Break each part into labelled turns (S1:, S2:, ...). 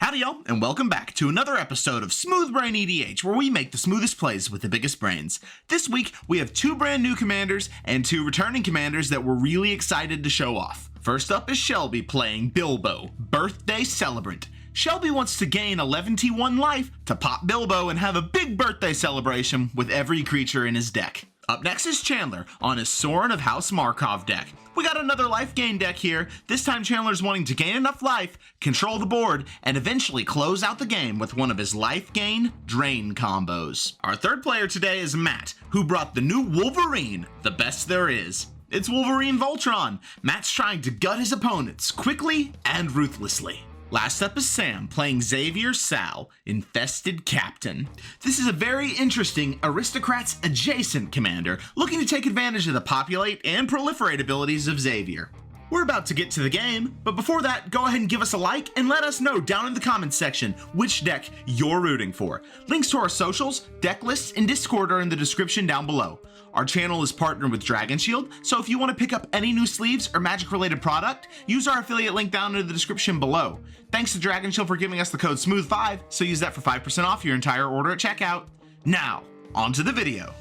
S1: Howdy y'all, and welcome back to another episode of SmoothBrainEDH, where we make the smoothest plays with the biggest brains. This week, we have two brand new commanders and two returning commanders that we're really excited to show off. First up is Shelby playing Bilbo, Birthday Celebrant. Shelby wants to gain 11T1 life to pop Bilbo and have a big birthday celebration with every creature in his deck. Up next is Chandler on his Sorin of House Markov deck. We got another life gain deck here. This time Chandler's wanting to gain enough life, control the board, and eventually close out the game with one of his life gain drain combos. Our third player today is Matt, who brought the new Wolverine, the best there is. It's Wolverine Voltron. Matt's trying to gut his opponents quickly and ruthlessly. Last up is Sam playing Xavier Sal, Infested Captain. This is a very interesting Aristocrats adjacent commander looking to take advantage of the populate and proliferate abilities of Xavier. We're about to get to the game, but before that, go ahead and give us a like and let us know down in the comments section which deck you're rooting for. Links to our socials, deck lists, and Discord are in the description down below. Our channel is partnered with Dragon Shield, so if you want to pick up any new sleeves or magic-related product, use our affiliate link down in the description below. Thanks to Dragon Shield for giving us the code SMOOTH5, so use that for 5% off your entire order at checkout. Now, on to the video.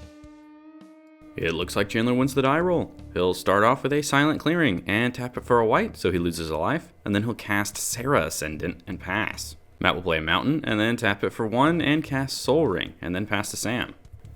S2: It looks like Chandler wins the die roll. He'll start off with a Silent Clearing and tap it for a white so he loses a life, and then he'll cast Serra Ascendant and pass. Matt will play a Mountain and then tap it for 1 and cast Soul Ring and then pass to Sam.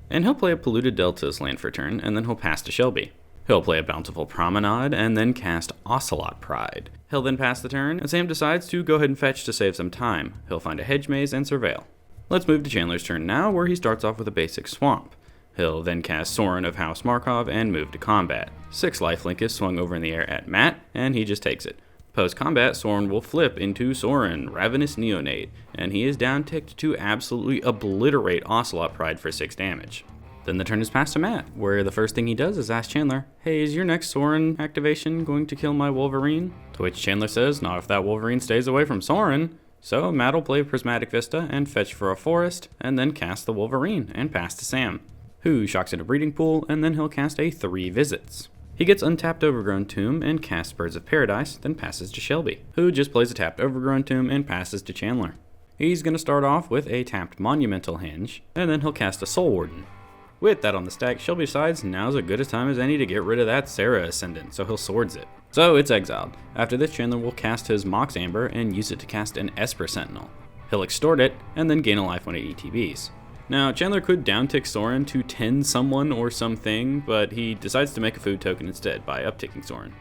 S2: And he'll play a Polluted Delta as land for turn and then he'll pass to Shelby. He'll play a Bountiful Promenade and then cast Ocelot Pride. He'll then pass the turn and Sam decides to go ahead and fetch to save some time. He'll find a Hedge Maze and Surveil. Let's move to Chandler's turn now, where he starts off with a basic Swamp. He'll then cast Sorin of House Markov and move to combat. 6 lifelink is swung over in the air at Matt, and he just takes it. Post-combat, Sorin will flip into Sorin, Ravenous Neonate, and he is down-ticked to absolutely obliterate Ocelot Pride for 6 damage. Then the turn is passed to Matt, where the first thing he does is ask Chandler, "Hey, is your next Sorin activation going to kill my Wolverine?" To which Chandler says, "Not if that Wolverine stays away from Sorin." So Matt will play Prismatic Vista and fetch for a forest, and then cast the Wolverine and pass to Sam, who shocks into Breeding Pool, and then he'll cast a 3 Visits. He gets untapped Overgrown Tomb and casts Birds of Paradise, then passes to Shelby, who just plays a tapped Overgrown Tomb and passes to Chandler. He's going to start off with a tapped Monumental Hinge, and then he'll cast a Soul Warden. With that on the stack, Shelby decides now's as good a time as any to get rid of that Serra Ascendant, so he'll Swords it. So it's exiled. After this, Chandler will cast his Mox Amber and use it to cast an Esper Sentinel. He'll extort it, and then gain a life when it ETBs. Now, Chandler could downtick Sorin to 10 someone or something, but he decides to make a food token instead by upticking Sorin.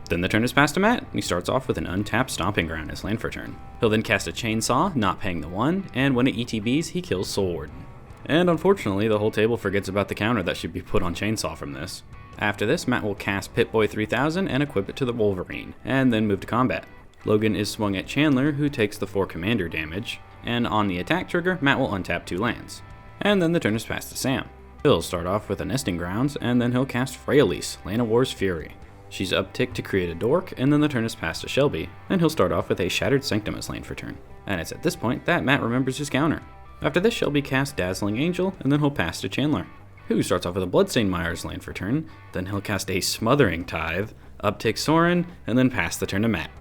S2: Then the turn is passed to Matt, and he starts off with an untapped Stomping Ground as land for turn. He'll then cast a Chainsaw, not paying the 1, and when it ETBs, he kills Soul Warden. And unfortunately, the whole table forgets about the counter that should be put on Chainsaw from this. After this, Matt will cast Pip-Boy 3000 and equip it to the Wolverine, and then move to combat. Logan is swung at Chandler, who takes the 4 commander damage, and on the attack trigger, Matt will untap 2 lands. And then the turn is passed to Sam. He'll start off with a Nesting Grounds, and then he'll cast Freyalise, Llanowar's Fury. She's upticked to create a Dork, and then the turn is passed to Shelby, and he'll start off with a Shattered Sanctum as land for turn. And it's at this point that Matt remembers his counter. After this, Shelby casts Dazzling Angel, and then he'll pass to Chandler, who starts off with a Bloodstained Mire's land for turn, then he'll cast a Smothering Tithe, uptick Sorin, and then pass the turn to Matt,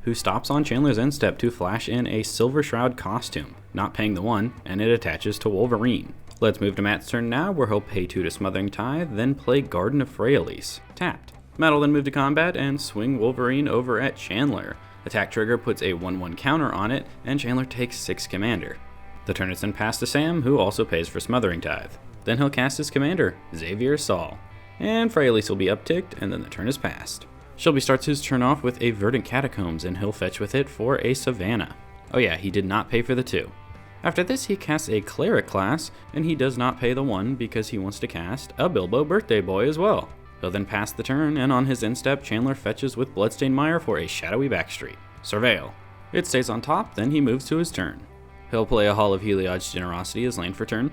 S2: who stops on Chandler's end step to flash in a Silver Shroud costume, not paying the 1, and it attaches to Wolverine. Let's move to Matt's turn now, where he'll pay 2 to Smothering Tithe, then play Garden of Freyalise, tapped. Matt will then move to combat and swing Wolverine over at Chandler. Attack trigger puts a 1/1 counter on it, and Chandler takes 6 commander. The turn is then passed to Sam, who also pays for Smothering Tithe. Then he'll cast his commander, Xavier Sal. And Freyalise will be upticked, and then the turn is passed. Shelby starts his turn off with a Verdant Catacombs, and he'll fetch with it for a Savannah. Oh yeah, he did not pay for the 2. After this, he casts a Cleric class, and he does not pay the 1 because he wants to cast a Bilbo Birthday Boy as well. He'll then pass the turn, and on his end step, Chandler fetches with Bloodstained Mire for a Shadowy Backstreet. Surveil. It stays on top, then he moves to his turn. He'll play a Hall of Heliod's Generosity as land for turn,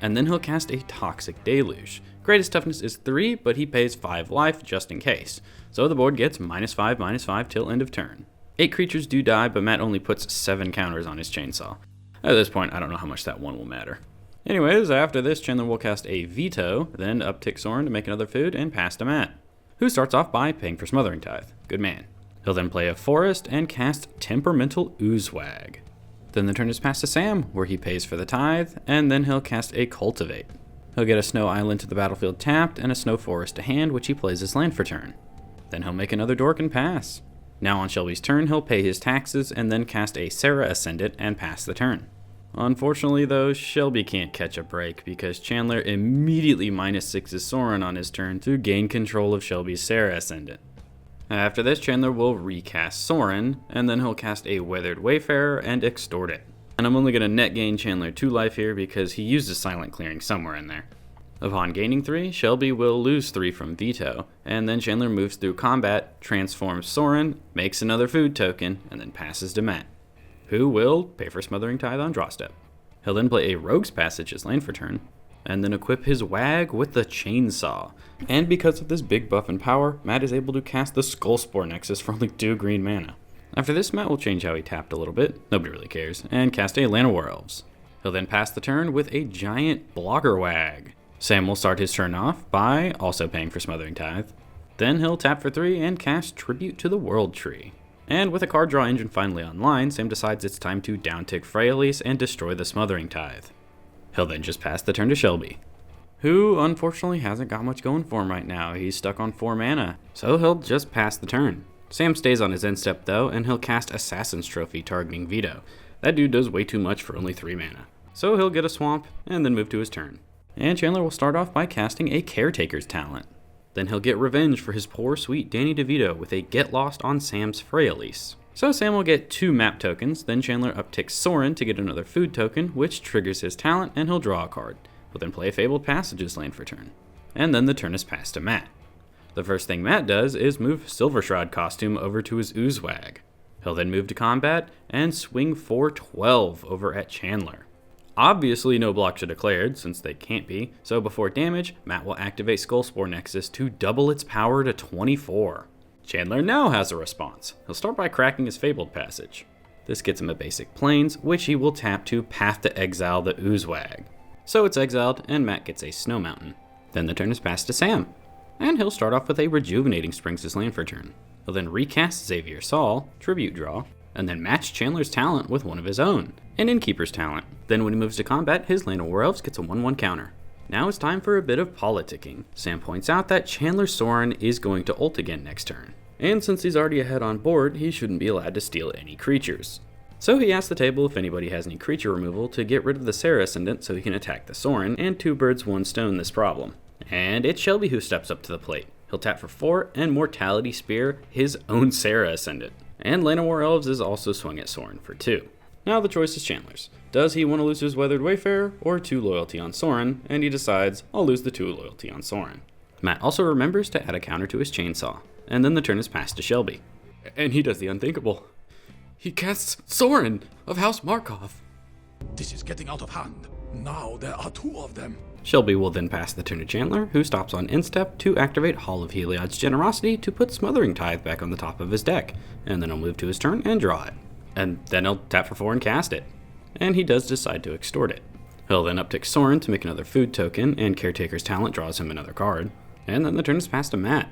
S2: and then he'll cast a Toxic Deluge. Greatest toughness is 3, but he pays 5 life just in case. So the board gets -5/-5 till end of turn. 8 creatures do die, but Matt only puts 7 counters on his Chainsaw. At this point, I don't know how much that 1 will matter. Anyways, after this, Chandler will cast a Veto, then uptick Sorin to make another food, and pass to Matt, who starts off by paying for Smothering Tithe. Good man. He'll then play a Forest and cast Temperamental Oozewag. Then the turn is passed to Sam, where he pays for the tithe, and then he'll cast a Cultivate. He'll get a snow island to the battlefield tapped, and a snow forest to hand, which he plays as land for turn. Then he'll make another dork and pass. Now on Shelby's turn, he'll pay his taxes, and then cast a Sarah Ascendant and pass the turn. Unfortunately though, Shelby can't catch a break, because Chandler immediately -6s Sorin on his turn to gain control of Shelby's Sarah Ascendant. After this, Chandler will recast Sorin, and then he'll cast a Weathered Wayfarer and extort it. And I'm only going to net gain Chandler 2 life here because he uses Silent Clearing somewhere in there. Upon gaining 3, Shelby will lose 3 from Veto, and then Chandler moves through combat, transforms Sorin, makes another food token, and then passes to Matt, who will pay for Smothering Tithe on draw step. He'll then play a Rogue's Passage as land for turn, and then equip his Wag with the Chainsaw. And because of this big buff and power, Matt is able to cast the Skullspore Nexus for only 2 green mana. After this, Matt will change how he tapped a little bit, nobody really cares, and cast a Llanowar Elves. He'll then pass the turn with a giant Blocker Wag. Sam will start his turn off by also paying for Smothering Tithe. Then he'll tap for 3 and cast Tribute to the World Tree. And with a card draw engine finally online, Sam decides it's time to downtick Freyalise and destroy the Smothering Tithe. He'll then just pass the turn to Shelby, who unfortunately hasn't got much going for him right now. He's stuck on 4 mana, so he'll just pass the turn. Sam stays on his end step though, and he'll cast Assassin's Trophy targeting Veto. That dude does way too much for only 3 mana. So he'll get a swamp, and then move to his turn. And Chandler will start off by casting a Caretaker's Talent. Then he'll get revenge for his poor sweet Danny DeVito with a Get Lost on Sam's Freyalise. So Sam will get 2 map tokens, then Chandler upticks Sorin to get another food token, which triggers his talent, and he'll draw a card. He'll then play a Fabled Passages land for turn. And then the turn is passed to Matt. The first thing Matt does is move Silver Shroud costume over to his Oozewag. He'll then move to combat and swing for 12 over at Chandler. Obviously no blocks are declared, since they can't be, so before damage, Matt will activate Skullspore Nexus to double its power to 24. Chandler now has a response. He'll start by cracking his Fabled Passage. This gets him a basic Plains, which he will tap to Path to Exile the Oozewag. So it's exiled, and Matt gets a Snow Mountain. Then the turn is passed to Sam, and he'll start off with a Rejuvenating Springs as land for turn. He'll then recast Xavier Sal, Tribute Draw, and then match Chandler's talent with one of his own, an Innkeeper's Talent. Then when he moves to combat, his Llanowar Elves gets a 1/1 counter. Now it's time for a bit of politicking. Sam points out that Chandler Sorin is going to ult again next turn, and since he's already ahead on board, he shouldn't be allowed to steal any creatures. So he asks the table if anybody has any creature removal to get rid of the Sarah Ascendant so he can attack the Sorin, and 2 birds 1 stone this problem. And it's Shelby who steps up to the plate. He'll tap for 4 and Mortality Spear his own Sarah Ascendant. And Llanowar Elves is also swung at Sorin for 2. Now the choice is Chandler's. Does he want to lose his Weathered Wayfarer or 2 loyalty on Sorin? And he decides, I'll lose the 2 loyalty on Sorin. Matt also remembers to add a counter to his Chainsaw, and then the turn is passed to Shelby. And he does the unthinkable. He casts Sorin of House Markov.
S3: This is getting out of hand. Now there are 2 of them.
S2: Shelby will then pass the turn to Chandler, who stops on instep to activate Hall of Heliod's Generosity to put Smothering Tithe back on the top of his deck, and then he'll move to his turn and draw it. And then he'll tap for 4 and cast it. And he does decide to extort it. He'll then uptick Sorin to make another food token, and Caretaker's Talent draws him another card. And then the turn is passed to Matt.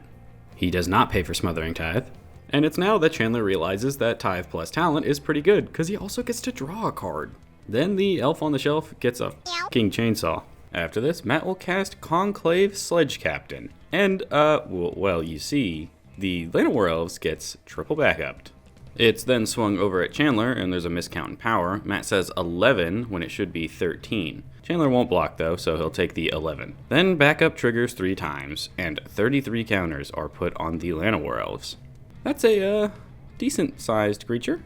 S2: He does not pay for Smothering Tithe. And it's now that Chandler realizes that Tithe plus Talent is pretty good, because he also gets to draw a card. Then the elf on the shelf gets a f***ing chainsaw. After this, Matt will cast Conclave Sledge Captain. And, well, you see, the Llanowar Elves gets triple backupped. It's then swung over at Chandler, and there's a miscount in power. Matt says 11 when it should be 13. Chandler won't block though, so he'll take the 11. Then backup triggers 3 times, and 33 counters are put on the Llanowar Elves. That's a, decent-sized creature.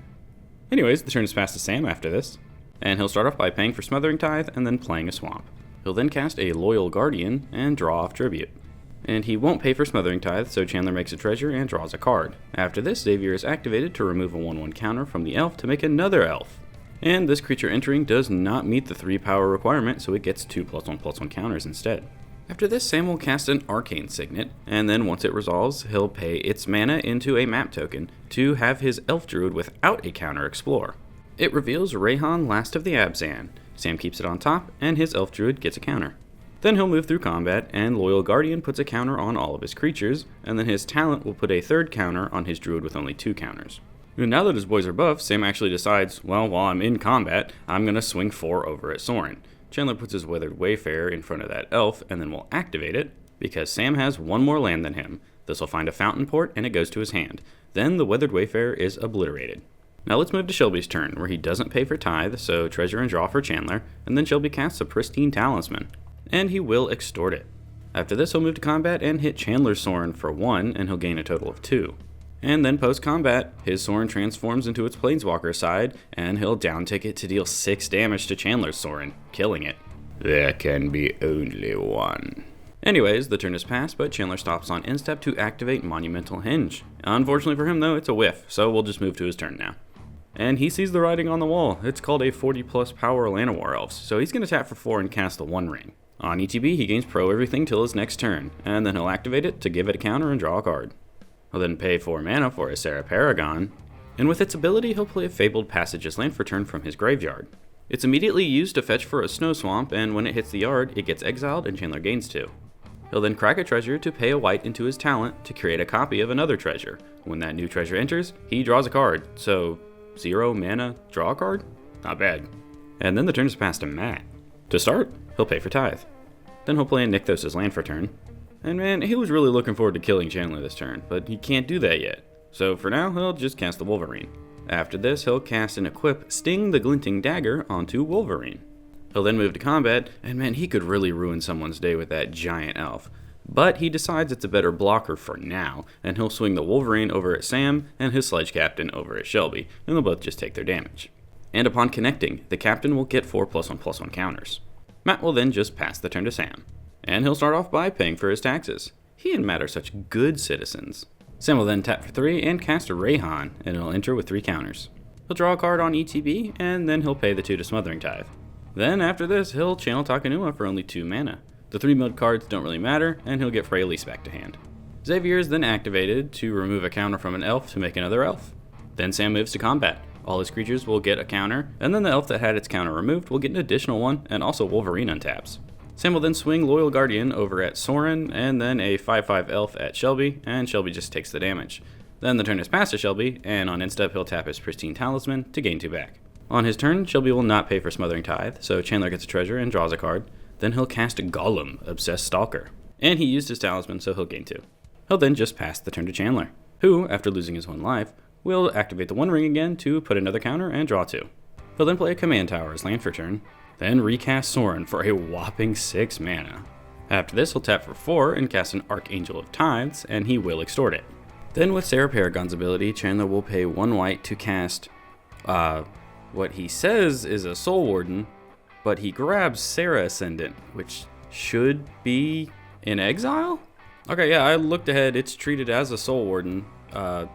S2: Anyways, the turn is passed to Sam after this, and he'll start off by paying for Smothering Tithe and then playing a swamp. He'll then cast a Loyal Guardian and draw off Tribute. And he won't pay for Smothering Tithe, so Chandler makes a treasure and draws a card. After this, Xavier is activated to remove a 1/1 counter from the elf to make another elf. And this creature entering does not meet the 3 power requirement, so it gets 2 +1/+1 counters instead. After this, Sam will cast an Arcane Signet, and then once it resolves, he'll pay its mana into a map token to have his Elf Druid without a counter explore. It reveals Rayhan, Last of the Abzan. Sam keeps it on top, and his Elf Druid gets a counter. Then he'll move through combat, and Loyal Guardian puts a counter on all of his creatures, and then his talent will put a 3rd counter on his Druid with only 2 counters. And now that his boys are buffed, Sam actually decides, well, while I'm in combat, I'm going to swing 4 over at Sorin. Chandler puts his Weathered Wayfarer in front of that elf, and then we'll activate it, because Sam has 1 more land than him. This will find a fountain port, and it goes to his hand. Then the Weathered Wayfarer is obliterated. Now let's move to Shelby's turn, where he doesn't pay for tithe, so treasure and draw for Chandler, and then Shelby casts a Pristine Talisman. And he will extort it. After this, he'll move to combat and hit Chandler's Sorin for 1, and he'll gain a total of 2. And then post-combat, his Sorin transforms into its Planeswalker side, and he'll downtick it to deal 6 damage to Chandler's Sorin, killing it. There can be only one. Anyways, the turn is passed, but Chandler stops on end step to activate Monumental Hinge. Unfortunately for him though, it's a whiff, so we'll just move to his turn now. And he sees the writing on the wall. It's called a 40 plus power Llanowar Elves, so he's going to tap for 4 and cast the One Ring. On ETB, he gains pro everything till his next turn, and then he'll activate it to give it a counter and draw a card. He'll then pay 4 mana for a Serra Paragon, and with its ability, he'll play a Fabled Passage's land for turn from his graveyard. It's immediately used to fetch for a Snow Swamp, and when it hits the yard, it gets exiled and Chandler gains 2. He'll then crack a treasure to pay a white into his talent to create a copy of another treasure. When that new treasure enters, he draws a card, so 0 mana, draw a card? Not bad. And then the turn is passed to Matt. To start, he'll pay for tithe. Then he'll play in Nykthos' land for turn. And man, he was really looking forward to killing Chandler this turn, but he can't do that yet. So for now, he'll just cast the Wolverine. After this, he'll cast and equip Sting the Glinting Dagger onto Wolverine. He'll then move to combat, and man, he could really ruin someone's day with that giant elf. But he decides it's a better blocker for now, and he'll swing the Wolverine over at Sam and his Sledge Captain over at Shelby, and they'll both just take their damage. And upon connecting, the Captain will get 4 +1/+1 counters. Matt will then just pass the turn to Sam. And he'll start off by paying for his taxes. He and Matt are such good citizens. Sam will then tap for 3 and cast a Rayhan, and it'll enter with 3 counters. He'll draw a card on ETB, and then he'll pay the 2 to Smothering Tithe. Then after this, he'll channel Takenuma for only 2 mana. The 3 milled cards don't really matter, and he'll get Freyalise back to hand. Xavier is then activated to remove a counter from an elf to make another elf. Then Sam moves to combat. All his creatures will get a counter, and then the elf that had its counter removed will get an additional one, and also Wolverine untaps. Sam will then swing Loyal Guardian over at Sorin, and then a 5/5 elf at Shelby, and Shelby just takes the damage. Then the turn is passed to Shelby, and on end step he'll tap his Pristine Talisman to gain 2 back. On his turn, Shelby will not pay for Smothering Tithe, so Chandler gets a treasure and draws a card. Then he'll cast Gollum, Obsessed Stalker. And he used his talisman, so he'll gain 2. He'll then just pass the turn to Chandler, who, after losing his 1 life, will activate the One Ring again to put another counter and draw 2. He'll then play a Command Tower as land for turn, then recast Sorin for a whopping 6 mana. After this, he'll tap for 4 and cast an Archangel of Tithes, and he will extort it. Then with Serra Paragon's ability, Chandler will pay 1 white to cast, what he says is a Soul Warden, but he grabs Serra Ascendant, which should be in exile? Okay, yeah, I looked ahead, it's treated as a Soul Warden,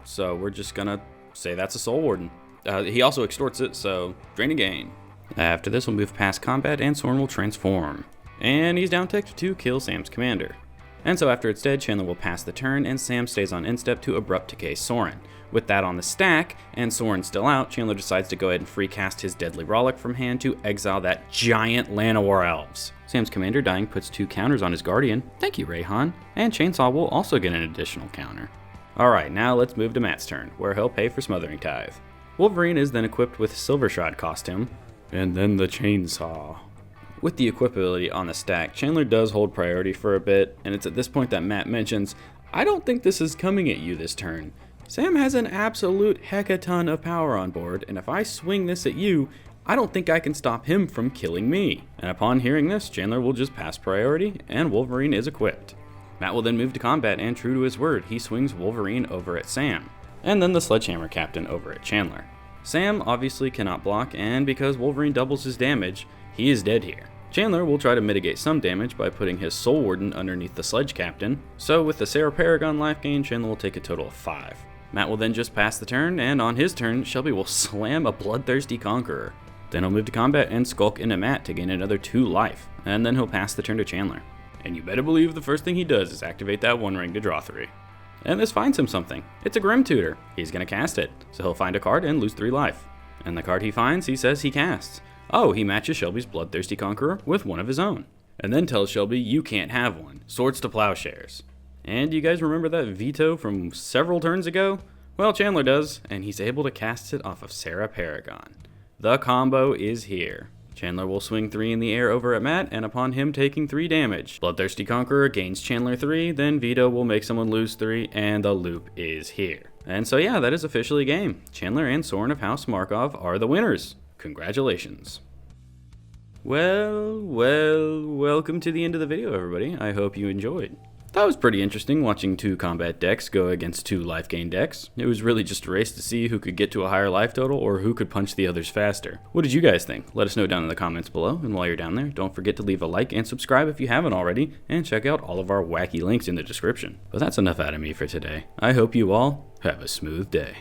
S2: so we're just gonna say that's a Soul Warden. He also extorts it, so drain a gain. After this, we'll move past combat, and Sorin will transform. And he's down-ticked to kill Sam's commander. And so after it's dead, Chandler will pass the turn, and Sam stays on end step to Abrupt Decay Sorin. With that on the stack, and Sorin still out, Chandler decides to go ahead and free cast his Deadly Rollick from hand to exile that giant Llanowar Elves. Sam's commander dying puts 2 counters on his Guardian, thank you Rayhan, and Chainsaw will also get an additional counter. Alright, now let's move to Matt's turn, where he'll pay for Smothering Tithe. Wolverine is then equipped with Silvershroud costume, and then the Chainsaw. With the equipability on the stack, Chandler does hold priority for a bit, and it's at this point that Matt mentions, I don't think this is coming at you this turn. Sam has an absolute heckaton of power on board, and if I swing this at you, I don't think I can stop him from killing me. And upon hearing this, Chandler will just pass priority, and Wolverine is equipped. Matt will then move to combat, and true to his word, he swings Wolverine over at Sam, and then the Sledgehammer Captain over at Chandler. Sam obviously cannot block, and because Wolverine doubles his damage, he is dead here. Chandler will try to mitigate some damage by putting his Soul Warden underneath the Sledge Captain, so with the Serra Paragon life gain, Chandler will take a total of 5. Matt will then just pass the turn, and on his turn, Shelby will slam a Bloodthirsty Conqueror. Then he'll move to combat and skulk into Matt to gain another 2 life, and then he'll pass the turn to Chandler. And you better believe the first thing he does is activate that One Ring to draw 3. And this finds him something. It's a Grim Tutor. He's gonna cast it, so he'll find a card and lose 3 life. And the card he finds, he says he casts. Oh, he matches Shelby's Bloodthirsty Conqueror with one of his own. And then tells Shelby, you can't have one. Swords to Plowshares. And you guys remember that veto from several turns ago? Well, Chandler does, and he's able to cast it off of Sarah Paragon. The combo is here. Chandler will swing 3 in the air over at Matt, and upon him taking 3 damage, Bloodthirsty Conqueror gains Chandler 3, then Veto will make someone lose 3, and the loop is here. And so yeah, that is officially game. Chandler and Sorin of House Markov are the winners. Congratulations. Well, welcome to the end of the video, everybody. I hope you enjoyed. That was pretty interesting, watching 2 combat decks go against 2 life gain decks. It was really just a race to see who could get to a higher life total or who could punch the others faster. What did you guys think? Let us know down in the comments below, and while you're down there, don't forget to leave a like and subscribe if you haven't already, and check out all of our wacky links in the description. But that's enough out of me for today. I hope you all have a smooth day.